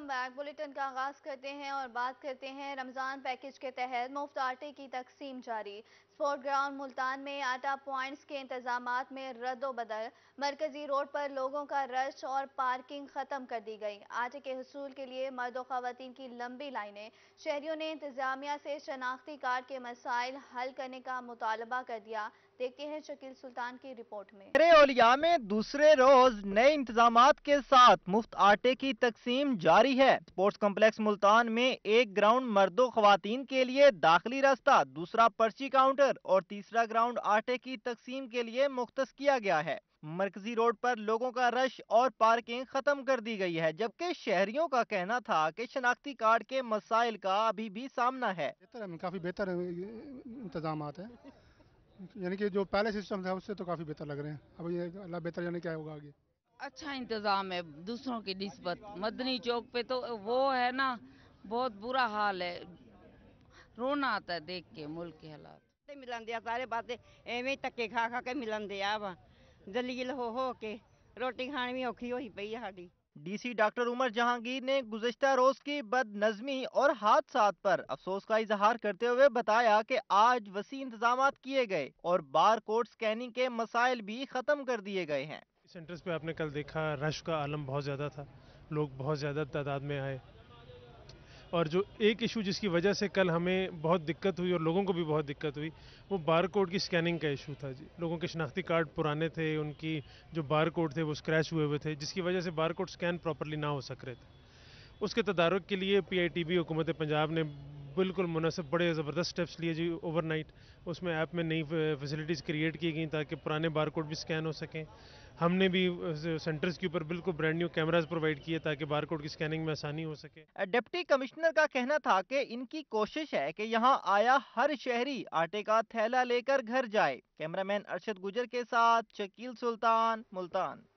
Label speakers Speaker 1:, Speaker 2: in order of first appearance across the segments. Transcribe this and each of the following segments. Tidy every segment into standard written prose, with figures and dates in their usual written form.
Speaker 1: Back bulletin का आगाज करते हैं और बात करते हैं रमजान पैकेज के तहत मुफ्त आटे की तकसीम जारी। स्पोर्ट ग्राउंड मुल्तान में आटा पॉइंट्स के इंतजामात में रद्दोबदल। मरकजी रोड पर लोगों का रश और पार्किंग खत्म कर दी गई। आटे के हुसूल के लिए मर्द और खवातीन की लंबी लाइनें। शहरियों ने इंतजामिया से शनाख्ती कार्ड के मसाइल हल करने का मुतालबा कर दिया। देखते हैं शकील सुल्तान की रिपोर्ट में।
Speaker 2: ओलिया में दूसरे रोज नए इंतजामात के साथ मुफ्त आटे की तकसीम जारी है। स्पोर्ट्स कॉम्प्लेक्स मुल्तान में एक ग्राउंड मर्दों खवातीन के लिए दाखिली रास्ता, दूसरा पर्ची काउंटर और तीसरा ग्राउंड आटे की तकसीम के लिए मुख्तस किया गया है। मरकजी रोड पर लोगों का रश और पार्किंग खत्म कर दी गई है, जबकि शहरियों का कहना था कि शनाख्ती कार्ड के मसाइल का अभी भी सामना है।
Speaker 3: काफी बेहतर इंतजाम है, यानी कि जो पहले सिस्टम था उससे तो काफी बेहतर लग रहे हैं। अब ये अल्लाह बेहतर जाने क्या होगा आगे।
Speaker 4: अच्छा इंतजाम है दूसरों की निस्बत। मदनी चौक पे तो वो है ना, बहुत बुरा हाल है, रोना आता है देख के मुल्क के हालात।
Speaker 5: ਮਿਲਣ ਦਿਆ ਸਾਰੇ ਪਾਸੇ ਐਵੇਂ ਹੀ ਧੱਕੇ ਖਾ ਖਾ ਕੇ ਮਿਲਣ ਦਿਆ ਵਾ, ਜਲੀਲ ਹੋ ਕੇ ਰੋਟੀ ਖਾਣੀ ਵੀ ਔਖੀ ਹੋਈ ਪਈ ਆ ਸਾਡੀ।
Speaker 2: डीसी डॉक्टर उमर जहांगीर ने गुज़िश्ता रोज की बदनज़मी और हादसात पर अफसोस का इजहार करते हुए बताया कि आज वसी इंतजामात किए गए और बार कोड स्कैनिंग के मसाइल भी खत्म कर दिए गए हैं।
Speaker 6: सेंटर्स पे आपने कल देखा रश का आलम बहुत ज़्यादा था, लोग बहुत ज़्यादा तादाद में आए, और जो एक इशू जिसकी वजह से कल हमें बहुत दिक्कत हुई और लोगों को भी बहुत दिक्कत हुई, वो बार कोड की स्कैनिंग का इशू था जी। लोगों के शनाख्ती कार्ड पुराने थे, उनकी जो बार कोड थे वो स्क्रैच हुए हुए थे, जिसकी वजह से बार कोड स्कैन प्रॉपरली ना हो सक रहे थे। उसके तदारुक के लिए PITB हुकूमत पंजाब ने बिल्कुल मुनासिब बड़े ज़बरदस्त स्टेप्स लिए जी ओवरनाइट। उसमें ऐप में नई फैसिलिटीज़ क्रिएट की गई ताकि पुराने बार कोड भी स्कैन हो सकें। हमने भी सेंटर्स के ऊपर बिल्कुल ब्रांड न्यू कैमरास प्रोवाइड किए ताकि बार कोड की स्कैनिंग में आसानी हो सके।
Speaker 2: डिप्टी कमिश्नर का कहना था कि इनकी कोशिश है कि यहाँ आया हर शहरी आटे का थैला लेकर घर जाए। कैमरामैन अरशद गुजर के साथ शकील सुल्तान, मुल्तान।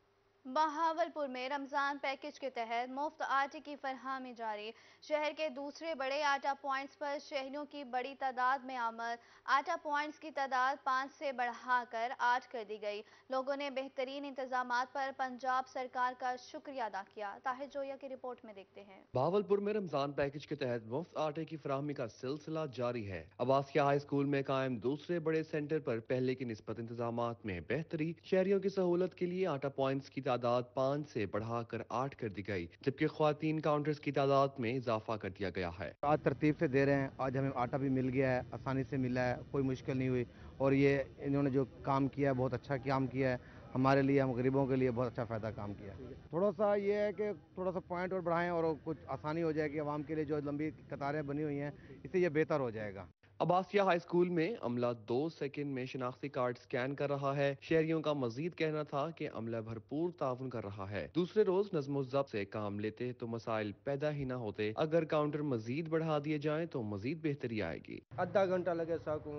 Speaker 1: बहावलपुर में रमजान पैकेज के तहत मुफ्त आटे की फरहमी जारी। शहर के दूसरे बड़े आटा पॉइंट्स पर शहरियों की बड़ी तादाद में आमद। आटा पॉइंट्स की तादाद 5 से बढ़ाकर 8 कर दी गई। लोगों ने बेहतरीन इंतजामात पर पंजाब सरकार का शुक्रिया अदा किया। ताहिर जोया की रिपोर्ट में देखते हैं।
Speaker 7: बहावलपुर में रमजान पैकेज के तहत मुफ्त आटे की फराहमी का सिलसिला जारी है। अब्बासिया हाई स्कूल में कायम दूसरे बड़े सेंटर पर पहले की निस्बत इंतजामात में बेहतरी। शहरियों की सहूलत के लिए आटा पॉइंट्स की तादाद 5 से बढ़ाकर 8 कर दी गई, जबकि ख्वातीन काउंटर्स की तादाद में इजाफा कर दिया गया है।
Speaker 8: आज तरतीब से दे रहे हैं, आज हमें आटा भी मिल गया है, आसानी से मिला है, कोई मुश्किल नहीं हुई। और ये इन्होंने जो काम किया है बहुत अच्छा काम किया है हमारे लिए, हम गरीबों के लिए बहुत अच्छा फ़ायदा काम किया है। थोड़ा सा ये है कि थोड़ा सा पॉइंट और बढ़ाएं और कुछ आसानी हो जाएगी आवाम के लिए, जो लंबी कतारें बनी हुई हैं इससे ये बेहतर हो जाएगा।
Speaker 7: अब्बासिया हाई स्कूल में अमला 2 सेकंड में शनाख्ती कार्ड स्कैन कर रहा है। शहरियों का मजीद कहना था कि अमला भरपूर ताउन कर रहा है। दूसरे रोज नज़्म ज़ब्त से काम लेते तो मसाइल पैदा ही ना होते। अगर काउंटर मजीद बढ़ा दिए जाएं तो मजीद बेहतरी आएगी।
Speaker 9: आधा घंटा लगे साकू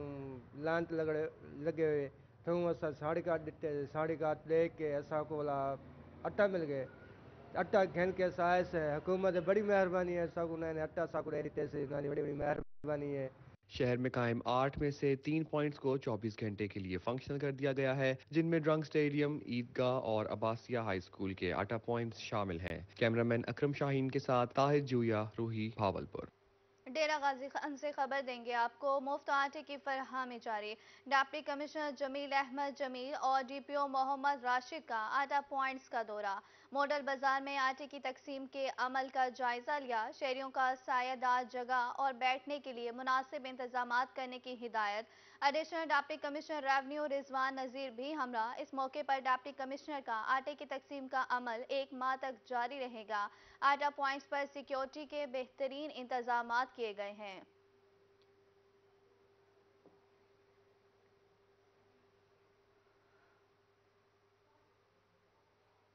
Speaker 9: लाइन लगे हुए तो असा साढ़े काट दिते, साढ़े काट लेके असा को वाला अट्टा मिल गए। अट्टा घन के साय से हुकूमत बड़ी मेहरबानी है, साकू ने अट्टा साकू दे देते से बड़ी बड़ी मेहरबानी है।
Speaker 7: शहर में कायम 8 में से 3 पॉइंट्स को 24 घंटे के लिए फंक्शनल कर दिया गया है, जिनमें ड्रंक स्टेडियम, ईदगाह और अब्बासिया हाई स्कूल के आटा पॉइंट्स शामिल हैं। कैमरामैन अकरम शाहीन के साथ ताहिर जूया, रूही, भावलपुर।
Speaker 1: डेरा गाजी खान से खबर देंगे आपको। मुफ्त आटे की फरहमी जारी। डिप्टी कमिश्नर जमील अहमद जमील और DPO मोहम्मद राशिद का आटा पॉइंट्स का दौरा। मॉडल बाजार में आटे की तकसीम के अमल का जायजा लिया। शहरियों का सायादार जगह और बैठने के लिए मुनासिब इंतजामात करने की हिदायत। Additional deputy commissioner revenue Rizwan Nazir भी हमरा। इस मौके पर डिप्टी कमिश्नर का आटे की तकसीम का अमल 1 माह तक जारी रहेगा। आटा पॉइंट्स पर सिक्योरिटी के बेहतरीन इंतजामात किए गए हैं।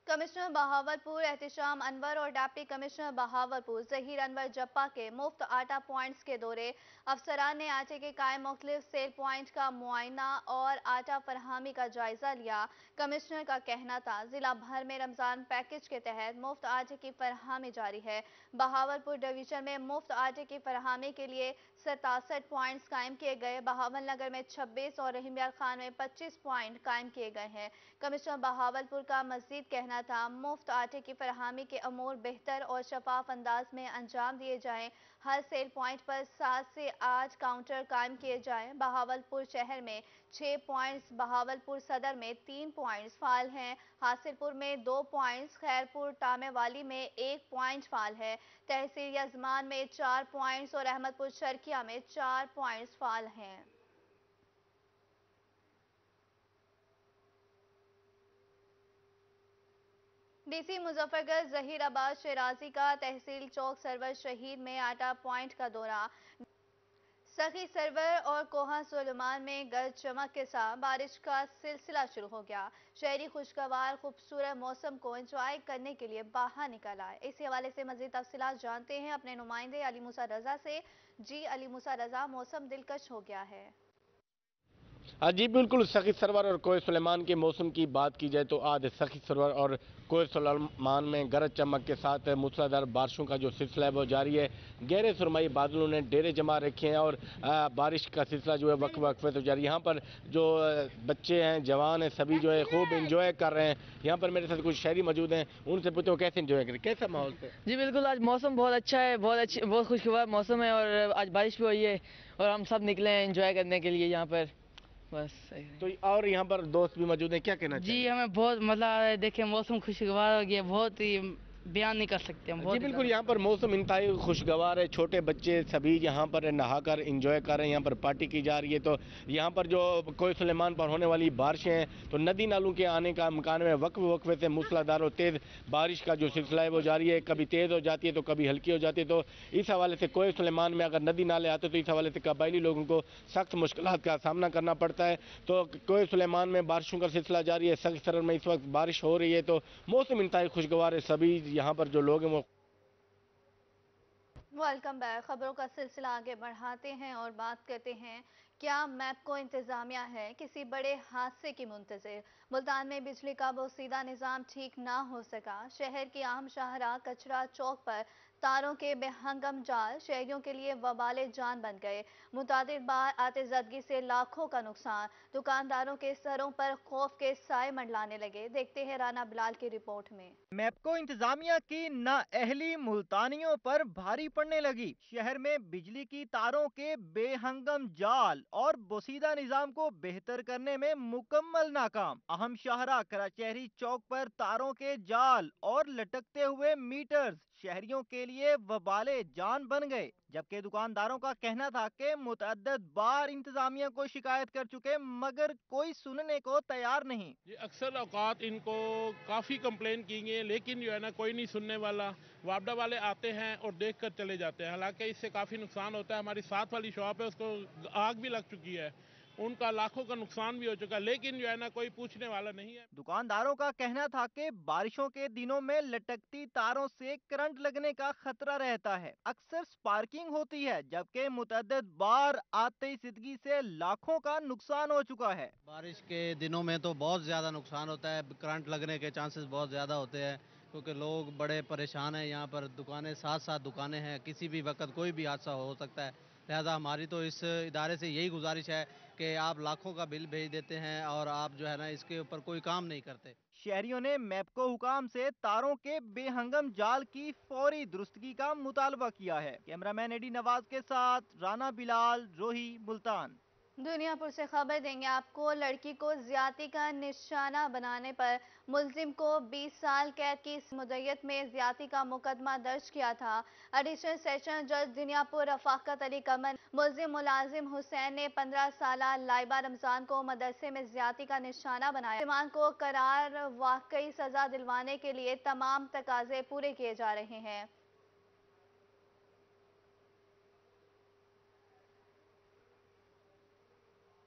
Speaker 1: कमिश्नर बहावलपुर एहतिशाम अनवर और डिप्टी कमिश्नर बहावलपुर जहीर अनवर जप्पा के मुफ्त आटा पॉइंट्स के दौरे। अफसरान ने आटे के कायम मुख्तलिफ सेल पॉइंट का मुआयना और आटा फरहमी का जायजा लिया। कमिश्नर का कहना था जिला भर में रमजान पैकेज के तहत मुफ्त आटे की फरहमी जारी है। बहावलपुर डिवीजन में मुफ्त आटे की फरहमी के लिए 67 पॉइंट्स कायम किए गए। बहावल नगर में 26 और रहीमयार खान में 25 पॉइंट कायम किए गए हैं। कमिश्नर बहावलपुर का मजीद कहना था। मुफ्त आटे की फराहमी के अमूर बेहतर और शफाफ अंदाज में अंजाम दिए जाएं। हर सेल पॉइंट पर 7 से 8 काउंटर कायम किए जाएं। बहावलपुर शहर में 6 पॉइंट्स, बहावलपुर सदर में 3 पॉइंट्स फाल हैं। हासिलपुर में 2 पॉइंट्स, खैरपुर टामेवाली में 1 पॉइंट फाल है। तहसील यजमान में 4 पॉइंट्स और अहमदपुर शर्किया में 4 पॉइंट्स फाल हैं। डीसी मुजफ्फरगढ़ जहीराबाद शराजी का तहसील चौक सरवर शहीद में आटा पॉइंट का दौरा। सखी सरवर और कोहा सुलेमान में गर्ज चमक के साथ बारिश का सिलसिला शुरू हो गया। शहरी खुशगवार खूबसूरत मौसम को एंजॉय करने के लिए बाहर निकल आए। इसी हवाले से मजीद तफसीलात जानते हैं अपने नुमाइंदे अली मूसा रजा से। जी अली मूसा रजा, मौसम दिलकश हो गया है।
Speaker 10: जी बिल्कुल, सखी सरवर और कोय सुलेमान के मौसम की बात की जाए तो आज सखी सरवर और कोय सुलेमान में गरज चमक के साथ मूसलाधार बारिशों का जो सिलसिला है वो जारी है। गहरे सुरमई बादलों ने डेरे जमा रखे हैं और बारिश का सिलसिला जो है वक्फ वक्फे तो जारी। यहाँ पर जो बच्चे हैं, जवान हैं, सभी जो है खूब इंजॉय कर रहे हैं। यहाँ पर मेरे साथ कुछ शहरी मौजूद हैं, उनसे पूछो कैसे इंजॉय करें, कैसा माहौल है?
Speaker 11: जी बिल्कुल, आज मौसम बहुत अच्छा है, बहुत खुशगवार मौसम है और आज बारिश भी हुई है और हम सब निकले हैं इंजॉय करने के लिए यहाँ पर। बस सही।
Speaker 10: तो और यहाँ पर दोस्त भी मौजूद हैं, क्या कहना चाहिए?
Speaker 11: जी हमें बहुत मजा आ रहा है, देखें मौसम खुशगवार हो गया, बहुत ही बयान नहीं कर सकते हम।
Speaker 10: जी बिल्कुल, यहाँ पर मौसम इंतहाई खुशगवार है। छोटे बच्चे सभी यहाँ पर नहाकर एंजॉय कर रहे हैं, यहाँ पर पार्टी की जा रही है। तो यहाँ पर जो कोय सुलेमान पर होने वाली बारिशें हैं तो नदी नालों के आने का इम्कान है। वक्फ वक्फे से मूसलाधार और तेज़ बारिश का जो सिलसिला है वो जारी है। कभी तेज़ हो जाती है तो कभी हल्की हो जाती है। तो इस हवाले से कोय सुलेमान में अगर नदी नाले आते तो इस हवाले से कबायली लोगों को सख्त मुश्किलात का सामना करना पड़ता है। तो कोय सुलेमान में बारिशों का सिलसिला जारी है। सख्त सरर में इस वक्त बारिश हो रही है तो मौसम इंतहाई खुशगवार है। सभी यहाँ पर जो लोग हैं वो
Speaker 1: वेलकम बैक। खबरों का सिलसिला आगे बढ़ाते हैं और बात करते हैं क्या मैपको इंतजामिया है किसी बड़े हादसे की मुंतज़िर। मुल्तान में बिजली का बोसीदा निज़ाम ठीक ना हो सका। शहर की अहम शाहराह कचरा चौक पर तारों के बेहंगम जाल शहरियों के लिए वबाले जान बन गए। मुतादिद बार आतिज़दगी से लाखों का नुकसान। दुकानदारों के सरों पर खौफ के साए मंडलाने लगे। देखते हैं राना बिलाल की रिपोर्ट में।
Speaker 2: मैपको इंतजामिया की नाअहली मुल्तानियों पर भारी पड़ने लगी। शहर में बिजली की तारों के बेहंगम जाल और बोसीदा निजाम को बेहतर करने में मुकम्मल नाकाम। अहम शाहरा कराचेहरी चौक पर तारों के जाल और लटकते हुए मीटर्स शहरियों के लिए वबाले जान बन गए। जबकि दुकानदारों का कहना था कि मुतअद्दिद बार इंतजामिया को शिकायत कर चुके मगर कोई सुनने को तैयार नहीं।
Speaker 12: अक्सर औकात इनको काफ़ी कंप्लेन की गई लेकिन जो है ना कोई नहीं सुनने वाला। वापडा वाले आते हैं और देख कर चले जाते हैं। हालांकि इससे काफ़ी नुकसान होता है। हमारी साथ वाली शॉप है उसको आग भी लग चुकी है, उनका लाखों का नुकसान भी हो चुका है लेकिन जो है ना कोई पूछने वाला नहीं है।
Speaker 2: दुकानदारों का कहना था कि बारिशों के दिनों में लटकती तारों से करंट लगने का खतरा रहता है। अक्सर स्पार्किंग होती है जबकि मुतअद्दिद बार आतिशदगी से लाखों का नुकसान हो चुका है।
Speaker 13: बारिश के दिनों में तो बहुत ज़्यादा नुकसान होता है, करंट लगने के चांसेस बहुत ज़्यादा होते हैं क्योंकि लोग बड़े परेशान हैं। यहाँ पर दुकानें साथ साथ दुकानें हैं, किसी भी वक्त कोई भी हादसा हो सकता है। लिहाजा हमारी तो इस इदारे से यही गुजारिश है कि आप लाखों का बिल भेज देते हैं और आप जो है ना इसके ऊपर कोई काम नहीं करते।
Speaker 2: शहरियों ने मैपको हुकाम से तारों के बेहंगम जाल की फौरी दुरुस्तगी का मुतालबा किया है। कैमरामैन एडी नवाज के साथ राना बिलाल, रोही, मुल्तान।
Speaker 1: दुनियापुर से खबर देंगे आपको। लड़की को ज्यादती का निशाना बनाने पर मुलजिम को 20 साल कैद की मुद्दत में ज्यादती का मुकदमा दर्ज किया था। एडिशनल सेशन जज दुनियापुर रफाकत अली कमर मुलजिम मुलाजिम हुसैन ने 15 साला लाइबा रमजान को मदरसे में ज्यादती का निशाना बनाया। मुलजिमान को करार वाकई सजा दिलवाने के लिए तमाम तकाजे पूरे किए जा रहे हैं।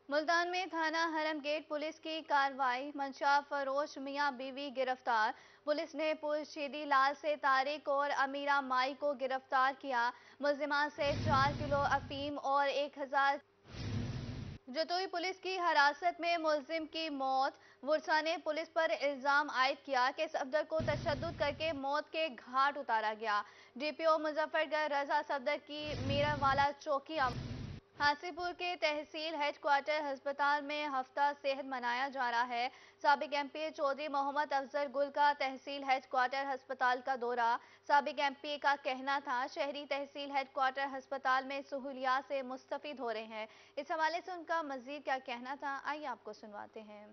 Speaker 1: मुल्तान में थाना हरम गेट पुलिस की कार्रवाई। मंशा फरोश मियां बीवी गिरफ्तार। पुलिस ने पुरशीदी लाल से तारिक और अमीरा माई को गिरफ्तार किया। मुलजिमान से 4 किलो अफीम और 1000। जतोई पुलिस की हिरासत में मुलजिम की मौत। वुरसा ने पुलिस पर इल्जाम आयद किया कि सफदर को तशद्दुद करके मौत के घाट उतारा गया। डीपीओ मुजफ्फरगढ़ रजा सफदर की मीरावाला चौकी हासीपुर के तहसील हेडक्वार्टर अस्पताल में हफ्ता सेहत मनाया जा रहा है। साबिक एमपी चौधरी मोहम्मद अफजल गुल का तहसील हेडक्वार्टर अस्पताल का दौरा। साबिक एमपी का कहना था शहरी तहसील हेडक्वार्टर अस्पताल में सहूलियात से मुस्तफिद हो रहे हैं। इस हवाले से उनका मजीद क्या कहना था, आइए आपको सुनवाते हैं।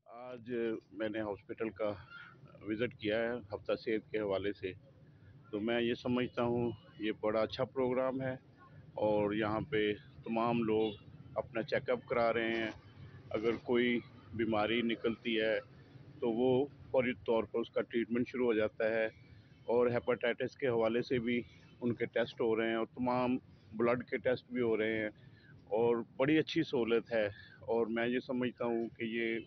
Speaker 14: आज मैंने हॉस्पिटल का विज़िट किया है हफ्ता सेहत के हवाले से, तो मैं ये समझता हूँ ये बड़ा अच्छा प्रोग्राम है और यहाँ पे तमाम लोग अपना चेकअप करा रहे हैं। अगर कोई बीमारी निकलती है तो वो फौरी तौर पर उसका ट्रीटमेंट शुरू हो जाता है और हेपेटाइटिस के हवाले से भी उनके टेस्ट हो रहे हैं और तमाम ब्लड के टेस्ट भी हो रहे हैं और बड़ी अच्छी सहूलत है। और मैं ये समझता हूँ कि ये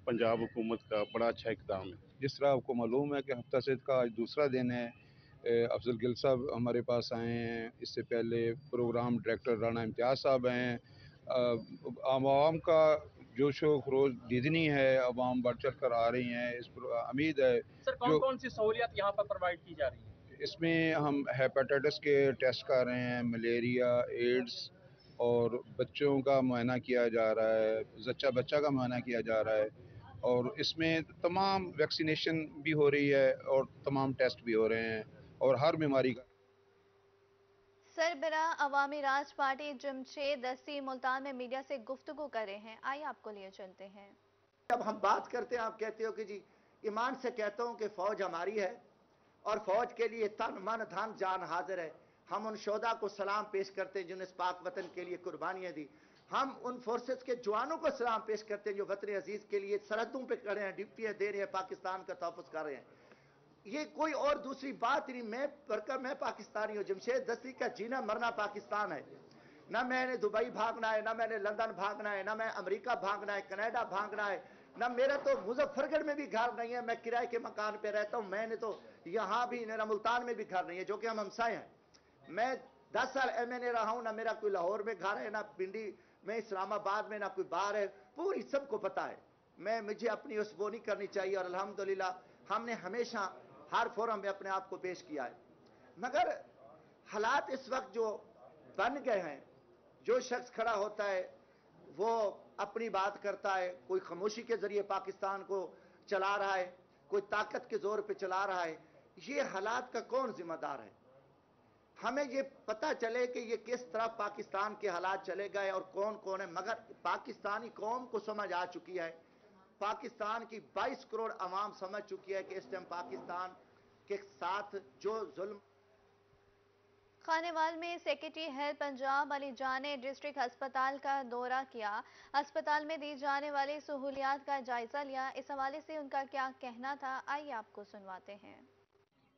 Speaker 14: पंजाब हुकूमत का बड़ा अच्छा इक़दाम है।
Speaker 15: जिस तरह आपको मालूम है कि हफ्ता सेहत का आज दूसरा दिन है। अफजल गिल साहब हमारे पास आए हैं, इससे पहले प्रोग्राम डायरेक्टर राना इम्तियाज़ साहब हैं। आवाम का जोशो खरोश दीदनी है, आवाम बढ़ चढ़ कर आ रही हैं। इस उम्मीद है
Speaker 16: सर कौन कौन सी सहूलियत यहाँ पर प्रोवाइड की जा रही है?
Speaker 15: इसमें हम हेपेटाइटिस के टेस्ट कर रहे हैं, मलेरिया, एड्स और बच्चों का मुआयना किया जा रहा है, जच्चा बच्चा का मुआयना किया जा रहा है और इसमें तमाम वैक्सीनेशन भी हो रही है और तमाम टेस्ट भी हो रहे हैं और हर बीमारी का।
Speaker 1: सरबराह अवामी राज पार्टी जमशेद दस्ती मुल्तान में मीडिया से गुफ्तगू कर रहे हैं, आइए आपको लिए चलते हैं।
Speaker 17: जब हम बात करते हैं आप कहते हो कि जी ईमान से कहता हूं कि फौज हमारी है और फौज के लिए तन मन धन जान हाजिर है। हम उन शोदा को सलाम पेश करते हैं जिन्होंने इस पाक वतन के लिए कुर्बानियां दी। हम उन फोर्सेस के जवानों को सलाम पेश करते हैं जो वतन अजीज के लिए सरहदों पे खड़े हैं, ड्यूटियां दे रहे हैं, पाकिस्तान का तहफ़्फ़ुज़ कर रहे हैं। ये कोई और दूसरी बात नहीं। मैं पाकिस्तानी हूँ। जमशेद दस्ती का जीना मरना पाकिस्तान है। ना मैंने दुबई भागना है, ना मैंने लंदन भागना है, ना मैं अमेरिका भागना है, कनाडा भागना है, ना मेरा तो मुजफ्फरगढ़ में भी घर नहीं है। मैं किराए के मकान पे रहता हूँ। मैंने तो यहाँ भी मेरा मुल्तान में भी घर नहीं है, जो कि हम हमसाए हैं। मैं 10 साल MNA रहा हूँ। ना मेरा कोई लाहौर में घर है, ना पिंडी में, इस्लामाबाद में, ना कोई बाहर है। पूरी सबको पता है। मुझे अपनी उस वो नहीं करनी चाहिए और अल्हम्दुलिल्लाह हमने हमेशा हर फोरम में अपने आप को पेश किया है। मगर हालात इस वक्त जो बन गए हैं, जो शख्स खड़ा होता है वो अपनी बात करता है, कोई खामोशी के जरिए पाकिस्तान को चला रहा है, कोई ताकत के जोर पे चला रहा है। ये हालात का कौन जिम्मेदार है? हमें ये पता चले कि ये किस तरह पाकिस्तान के हालात चले गए और कौन कौन है। मगर पाकिस्तानी कौम को समझ आ चुकी है, पाकिस्तान की 22 करोड़ अवाम समझ चुकी है कि इस टाइम पाकिस्तान के साथ जो जुल्म।
Speaker 1: खानेवाल में सेक्रेटरी हेल्थ पंजाब अली जान ने डिस्ट्रिक्ट अस्पताल का दौरा किया। अस्पताल में दी जाने वाली सहूलियात का जायजा लिया। इस हवाले से उनका क्या कहना था, आइए आपको सुनवाते हैं।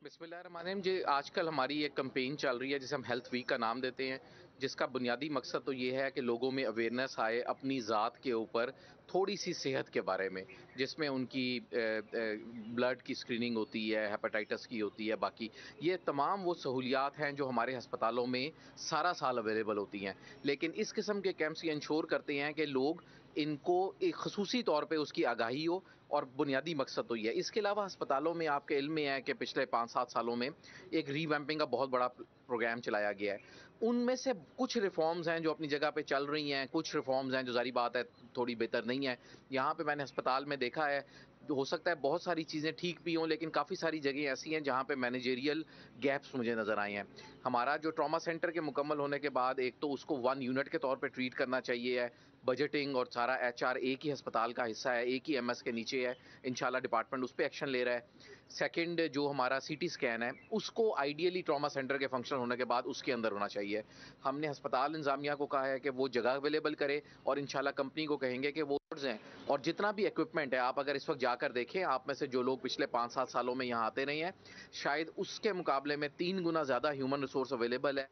Speaker 18: बिस्मिल्लाहिर्रहमानिर्रहीम जी, आजकल हमारी एक कैंपेन चल रही है जिसे हम हेल्थ वीक का नाम देते हैं, जिसका बुनियादी मकसद तो ये है कि लोगों में अवेयरनेस आए अपनी ज़ात के ऊपर थोड़ी सी सेहत के बारे में, जिसमें उनकी ब्लड की स्क्रीनिंग होती है, हेपेटाइटिस की होती है, बाकी ये तमाम वो सहूलियात हैं जो हमारे अस्पतालों में सारा साल अवेलेबल होती हैं। लेकिन इस किस्म के कैंप्स ये इंश्योर करते हैं कि लोग इनको एक खसूसी तौर पे उसकी आगाही हो और बुनियादी मकसद तो ये है। इसके अलावा अस्पतालों में आपके इल्म में है कि पिछले 5-7 सालों में एक रीवैम्पिंग का बहुत बड़ा प्रोग्राम चलाया गया है। उनमें से कुछ रिफॉर्म्स हैं जो अपनी जगह पे चल रही हैं, कुछ रिफॉर्म्स हैं जो ज़ाहिर बात है थोड़ी बेहतर नहीं है। यहाँ पे मैंने अस्पताल में देखा है, हो सकता है बहुत सारी चीज़ें ठीक भी हों, लेकिन काफ़ी सारी जगह ऐसी हैं जहाँ पे मैनेजेरियल गैप्स मुझे नज़र आए हैं। हमारा जो ट्रॉमा सेंटर के मुकम्मल होने के बाद एक तो उसको 1 यूनिट के तौर पे ट्रीट करना चाहिए है, बजटिंग और सारा HR एक ही अस्पताल का हिस्सा है, एक ही MS के नीचे है। इंशाल्लाह डिपार्टमेंट उस पर एक्शन ले रहा है। सेकंड, जो हमारा CT स्कैन है उसको आइडियली ट्रॉमा सेंटर के फंक्शन होने के बाद उसके अंदर होना चाहिए। हमने अस्पताल इंतजामिया को कहा है कि वो जगह अवेलेबल करे और इंशाल्लाह कंपनी को कहेंगे कि वो हैं और जितना भी इक्विपमेंट है, आप अगर इस वक्त जाकर देखें, आप में से जो लोग पिछले 5-7 सालों में यहाँ आते नहीं हैं, शायद उसके मुकाबले में 3 गुना ज़्यादा ह्यूमन रिसोर्स अवेलेबल है।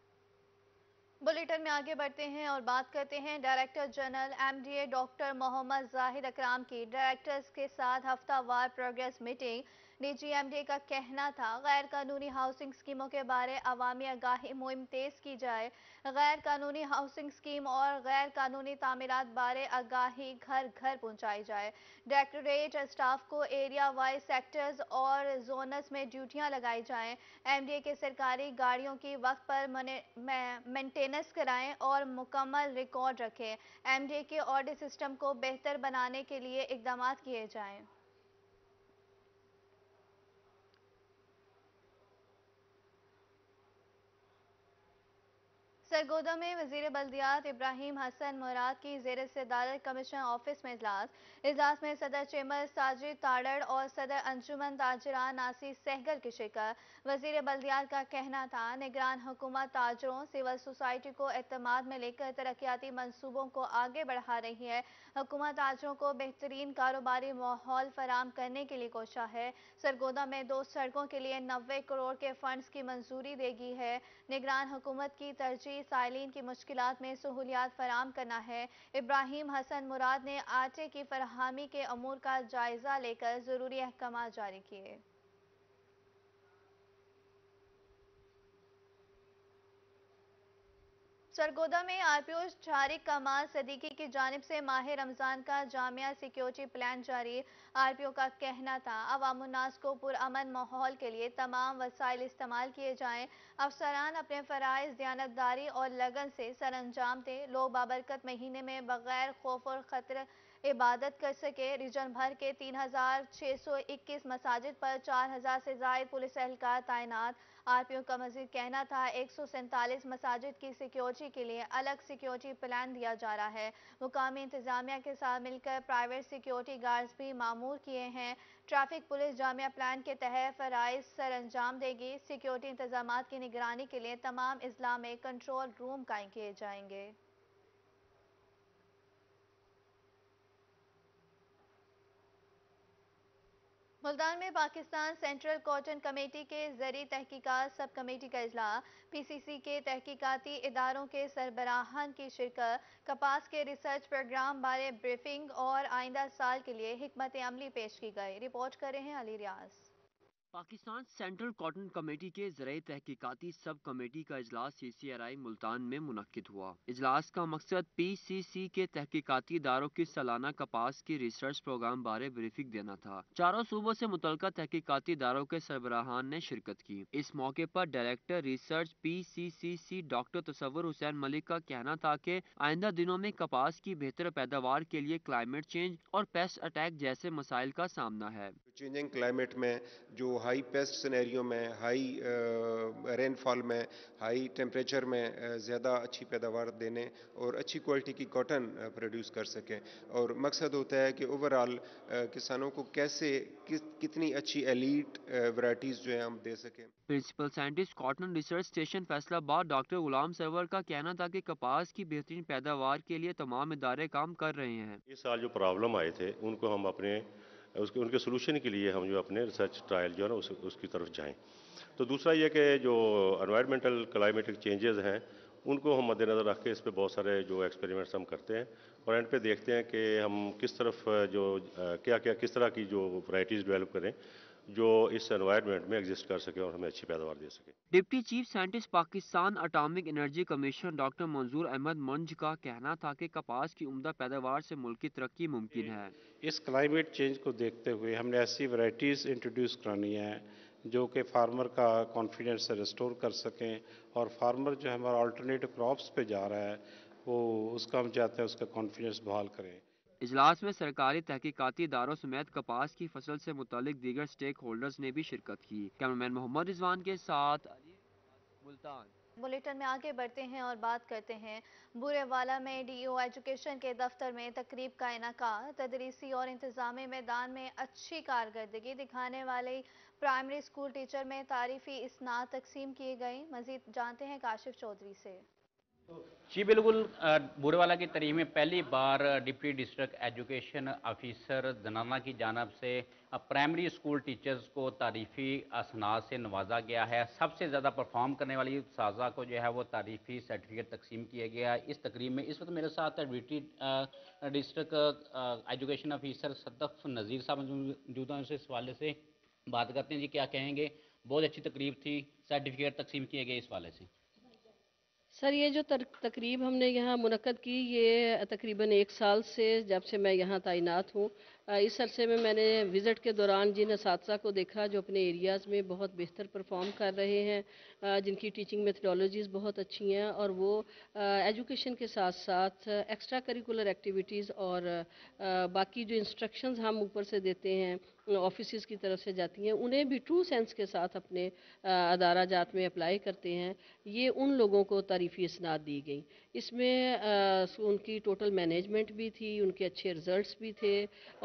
Speaker 1: बुलेटिन में आगे बढ़ते हैं और बात करते हैं director general MDA doctor Mohammad Zahid Akram की। डायरेक्टर्स के साथ हफ्तावार प्रोग्रेस मीटिंग DGMDA का कहना था गैर कानूनी हाउसिंग स्कीमों के बारे अवामी आगाही मुहिम तेज की जाए। गैर कानूनी हाउसिंग स्कीम और गैर कानूनी तामीरात बारे आगाही घर घर पहुंचाई जाए। डायरेक्टरेट स्टाफ को एरिया वाइज सेक्टर्स और जोनस में ड्यूटियां लगाई जाएं। MDA के सरकारी गाड़ियों की वक्त पर मेंटेनेंस कराएं और मुकम्मल रिकॉर्ड रखें। MDA के ऑडिट सिस्टम को बेहतर बनाने के लिए इकदाम किए जाएं। सरगोदा में वजीर बल्दियात इब्राहिम हसन मुराद की ज़ेर सदारत कमिश्नर ऑफिस में इजलास में सदर चेंबर साजिद ताड़ड़ और सदर अंजुमन ताजरान नासिर सहगल की शिरकत। वजीर बल्दियात का कहना था निगरान हुकूमत ताजरों सिविल सोसाइटी को एतमाद में लेकर तरक्याती मंसूबों को आगे बढ़ा रही है। हुकूमत ताजरों को बेहतरीन कारोबारी माहौल फराम करने के लिए कोशा है। सरगोदा में 2 सड़कों के लिए 90 करोड़ के फंड्स की मंजूरी देगी है। निगरान हुकूमत की तरजीह साइलिन की मुश्किलात में सहूलियात फराम करना है। इब्राहिम हसन मुराद ने आटे की फराहमी के अमूर का जायजा लेकर जरूरी अहकाम जारी किए। सरगोदा में RPO शारिक कमाल सदीकी की जानिब से माह रमज़ान का जामिया सिक्योरिटी प्लान जारी। RPO का कहना था अवामुन्नास को पुरअमन माहौल के लिए तमाम वसाइल इस्तेमाल किए जाएं। अफसरान अपने फ़राइज़ दियानतदारी और लगन से सरअंजाम दें। लोग बाबरकत महीने में बगैर खौफ और खतरे इबादत कर सके। रीजन भर के 3621 मसाजिद पर 4000 से ज़ायद पुलिस एहलकार तैनात। RPO का मज़ीद कहना था 147 मसाजिद की सिक्योरिटी के लिए अलग सिक्योरिटी प्लान दिया जा रहा है। मुकामी इंतजामिया के साथ मिलकर प्राइवेट सिक्योरिटी गार्ड्स भी मामूर किए हैं। ट्रैफिक पुलिस जामिया प्लान के तहत फ़राइज़ सर अंजाम देगी। सिक्योरिटी इंतजामात की निगरानी के लिए तमाम अजला में कंट्रोल रूम कायम किए जाएंगे। मुल्तान में पाकिस्तान सेंट्रल कॉटन कमेटी के ज़री तहकीकात सब कमेटी का इजलास। PCC के तहकीकाती इदारों के सरबराहान की शिरकत। कपास के रिसर्च प्रोग्राम बारे ब्रीफिंग और आइंदा साल के लिए हिकमत अमली पेश की गई। रिपोर्ट कर रहे हैं अली रियाज।
Speaker 19: पाकिस्तान सेंट्रल कॉटन कमेटी के ज़राए तहकीकाती सब कमेटी का इजलास CCRI मुल्तान में मुनक्किद हुआ। इजलास का मकसद PCC के तहकीकाती इदारों की सालाना कपास की रिसर्च प्रोग्राम बारे ब्रीफिंग देना था। चारों सूबों से मुतल्लिका तहकीकाती इदारों के सरबराहान ने शिरकत की। इस मौके पर director research PCCC doctor Tasawwur Hussain Malik का कहना था कि आइंदा दिनों में कपास की बेहतर पैदावार के लिए क्लाइमेट चेंज और पेस्ट अटैक जैसे मसाइल का सामना है।
Speaker 20: चेंजिंग क्लाइमेट में जो हाई पेस्ट सिनेरियो में, हाई रेनफॉल में, हाई टेम्परेचर में ज़्यादा अच्छी पैदावार देने और अच्छी क्वालिटी की कॉटन प्रोड्यूस कर सकें। और मकसद होता है कि ओवरऑल किसानों को कैसे कितनी अच्छी एलीट वैरायटीज़ जो है हम दे सकें।
Speaker 19: Principal scientist cotton research station Faisalabad doctor Ghulam Sarwar का कहना था कि कपास की बेहतरीन पैदावार के लिए तमाम इदारे काम कर रहे हैं।
Speaker 21: इस साल जो प्रॉब्लम आए थे उनको हम उनके सोल्यूशन के लिए हम जो अपने रिसर्च ट्रायल जो है ना उसकी तरफ जाएं। तो दूसरा ये कि जो एनवायरमेंटल क्लाइमेटिक चेंजेस हैं उनको हम मद्देनज़र रख के इस पे बहुत सारे जो एक्सपेरिमेंट्स हम करते हैं और एंड पे देखते हैं कि हम किस तरफ जो किस तरह की जो वैरायटीज़ डेवलप करें जो इस एनवायरनमेंट में एग्जिस्ट कर सके और हमें अच्छी पैदावार दे सके।
Speaker 19: Deputy chief scientist Pakistan atomic energy commission doctor मंजूर अहमद मंज का कहना था कि कपास की उम्दा पैदावार से मुल्क की तरक्की मुमकिन है।
Speaker 22: इस क्लाइमेट चेंज को देखते हुए हमने ऐसी वैरायटीज़ इंट्रोड्यूस करानी है जो कि फार्मर का कॉन्फिडेंस रिस्टोर कर सकें और फार्मर जो हमारा अल्टरनेटिव क्रॉप्स पे जा रहा है वो उसका हम चाहते हैं उसका कॉन्फिडेंस बहाल करें।
Speaker 19: इजलास में सरकारी तहकीकाती इदारों समेत कपास की फसल से मुतालिक दीगर स्टेक होल्डर्स ने भी शिरकत की। कैमरामैन मोहम्मद रिजवान के साथ मुल्तान।
Speaker 1: बुलेटिन में आगे बढ़ते हैं और बात करते हैं बुरेवाला में DO एजुकेशन के दफ्तर में तकरीब का इनेकाद। तदरीसी और इंतजामी मैदान में अच्छी कारकर्दगी दिखाने वाले प्राइमरी स्कूल टीचर में तारीफी इसनाद तकसीम की गई। मजीद जानते हैं काशिफ चौधरी से।
Speaker 16: जी बिल्कुल, बुरेवाला की तरीफ में पहली बार डिप्टी डिस्ट्रिक्ट एजुकेशन ऑफिसर जनाना की जानिब से प्राइमरी स्कूल टीचर्स को तारीफ़ी असनाद से नवाजा गया है। सबसे ज़्यादा परफॉर्म करने वाली साजा को जो है वो तारीफ़ी सर्टिफिकेट तकसीम किया गया है। इस तकरीब में इस वक्त मेरे साथ deputy district education officer Sadaf नज़ीर साहब मौजूद हैं। इस हवाले से बात करते हैं जी, क्या कहेंगे? बहुत अच्छी तकरीब थी, सर्टिफिकेट तकसीम किए गए इस वाले से।
Speaker 3: सर, ये जो तकरीब हमने यहाँ मुनक्कद की, ये तकरीबन 1 साल से जब से मैं यहाँ तैनात हूँ, इस अरसे में मैंने विज़िट के दौरान जिन असातिज़ा को देखा जो अपने एरियाज़ में बहुत बेहतर परफॉर्म कर रहे हैं, जिनकी टीचिंग मेथडोलॉजीज़ बहुत अच्छी हैं और वो एजुकेशन के साथ साथ एक्स्ट्रा करिकुलर एक्टिविटीज़ और बाकी जो इंस्ट्रक्शंस हम ऊपर से देते हैं, ऑफिसेज़ की तरफ से जाती हैं, उन्हें भी ट्रू सेंस के साथ अपने अदारा जात में अप्लाई करते हैं। ये उन लोगों को तारीफ़ी इसनाद दी गई। इसमें उनकी टोटल मैनेजमेंट भी थी, उनके अच्छे रिजल्ट्स भी थे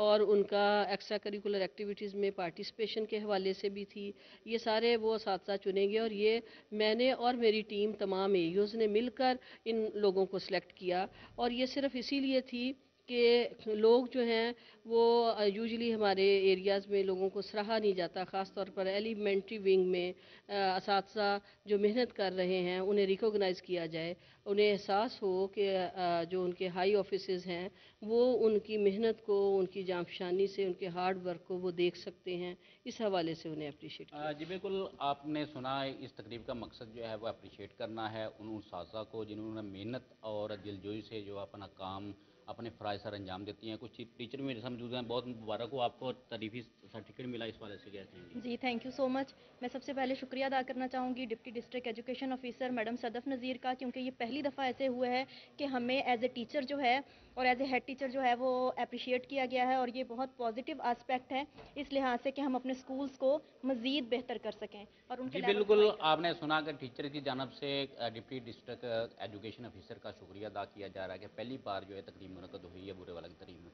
Speaker 3: और उनका एक्स्ट्रा करिकुलर एक्टिविटीज़ में पार्टिसिपेशन के हवाले से भी थी। ये सारे वो असातिज़ा चुने गए और ये मैंने और मेरी टीम तमाम एयूज़ ने मिलकर इन लोगों को सिलेक्ट किया। और ये सिर्फ इसीलिए थी कि लोग जो हैं वो यूजुअली हमारे एरियाज़ में लोगों को सराहा नहीं जाता, ख़ास तौर पर एलिमेंट्री विंग में असातिज़ा जो मेहनत कर रहे हैं उन्हें रिकॉग्नाइज़ किया जाए, उन्हें एहसास हो कि जो उनके हाई ऑफिसेज़ हैं वो उनकी मेहनत को, उनकी जांफशानी से, उनके हार्ड वर्क को वो देख सकते हैं। इस हवाले से उन्हें अप्रिशिएट किया।
Speaker 16: जी बिल्कुल, आपने सुना इस तकरीब का मकसद जो है वो अप्रिशिएट करना है उन उस्ताज़ा को जिन्होंने मेहनत और दिलजोई से जो अपना काम अपने फ़राइज़ सर अंजाम देती हैं। कुछ टीचर भी मेरे साथ मौजूद हैं। बहुत मुबारक हो आपको, तारीफ़ी सर्टिफिकेट मिला, इस वाले से क्या कहेंगे?
Speaker 4: जी, थैंक यू सो मच। मैं सबसे पहले शुक्रिया अदा करना चाहूँगी deputy district education officer madam Sadaf Nazir का, क्योंकि ये पहली दफ़ा ऐसे हुआ है कि हमें एज ए टीचर जो है और एज ए हेड टीचर जो है वो अप्रिशिएट किया गया है और ये बहुत पॉजिटिव आस्पेक्ट है इस लिहाज से कि हम अपने स्कूल्स को मज़ीद बेहतर कर सकें और उनके
Speaker 16: जी बिल्कुल, आपने सुना कि टीचर की जानब से डिप्टी डिस्ट्रिक्ट एजुकेशन ऑफिसर का शुक्रिया अदा किया जा रहा है कि पहली बार जो है तकरीब मुनक़्क़द हुई है बूरे वाला की तकरीब में।